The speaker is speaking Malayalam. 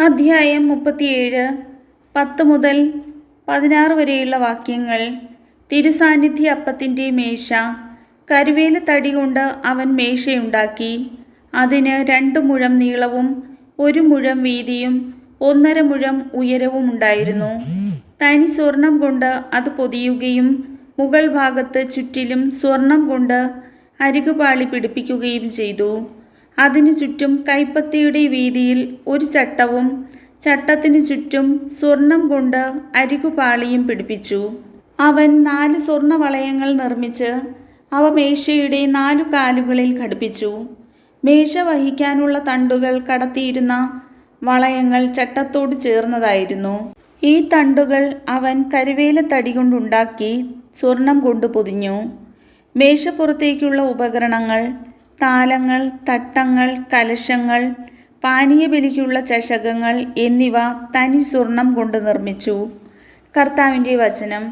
അധ്യായം 37 10 മുതൽ 16 വരെയുള്ള വാക്യങ്ങൾ. തിരുസാന്നിധ്യ അപ്പത്തിൻ്റെ മേശ. കരുവേല തടി കൊണ്ട് അവൻ മേശയുണ്ടാക്കി. അതിന് 2 മുഴം നീളവും 1 മുഴം വീതിയും 1.5 മുഴം ഉയരവും ഉണ്ടായിരുന്നു. തനി സ്വർണം കൊണ്ട് അത് പൊതിയുകയും മുകൾ ഭാഗത്ത് ചുറ്റിലും സ്വർണം കൊണ്ട് അരികുപാളി പിടിപ്പിക്കുകയും ചെയ്തു. അതിനു ചുറ്റും കൈപ്പത്തിയുടെ വീതിയിൽ ഒരു ചട്ടവും ചട്ടത്തിനു ചുറ്റും സ്വർണം കൊണ്ട് അരികുപാളിയും പിടിപ്പിച്ചു. അവൻ 4 സ്വർണ്ണ വളയങ്ങൾ നിർമ്മിച്ച് അവ മേശയുടെ 4 കാലുകളിൽ ഘടിപ്പിച്ചു. മേശ വഹിക്കാനുള്ള തണ്ടുകൾ കടത്തിയിരുന്ന വളയങ്ങൾ ചട്ടത്തോട് ചേർന്നതായിരുന്നു. ഈ തണ്ടുകൾ അവൻ കരുവേല തടി കൊണ്ടുണ്ടാക്കി സ്വർണം കൊണ്ട് പൊതിഞ്ഞു. മേശപ്പുറത്തേക്കുള്ള ഉപകരണങ്ങൾ, താലങ്ങൾ, തട്ടങ്ങൾ, കലശങ്ങൾ, പാനീയബലിക്കുള്ള ചഷകങ്ങൾ എന്നിവ തനി സ്വർണം കൊണ്ട് നിർമ്മിച്ചു. കർത്താവിൻ്റെ വചനം.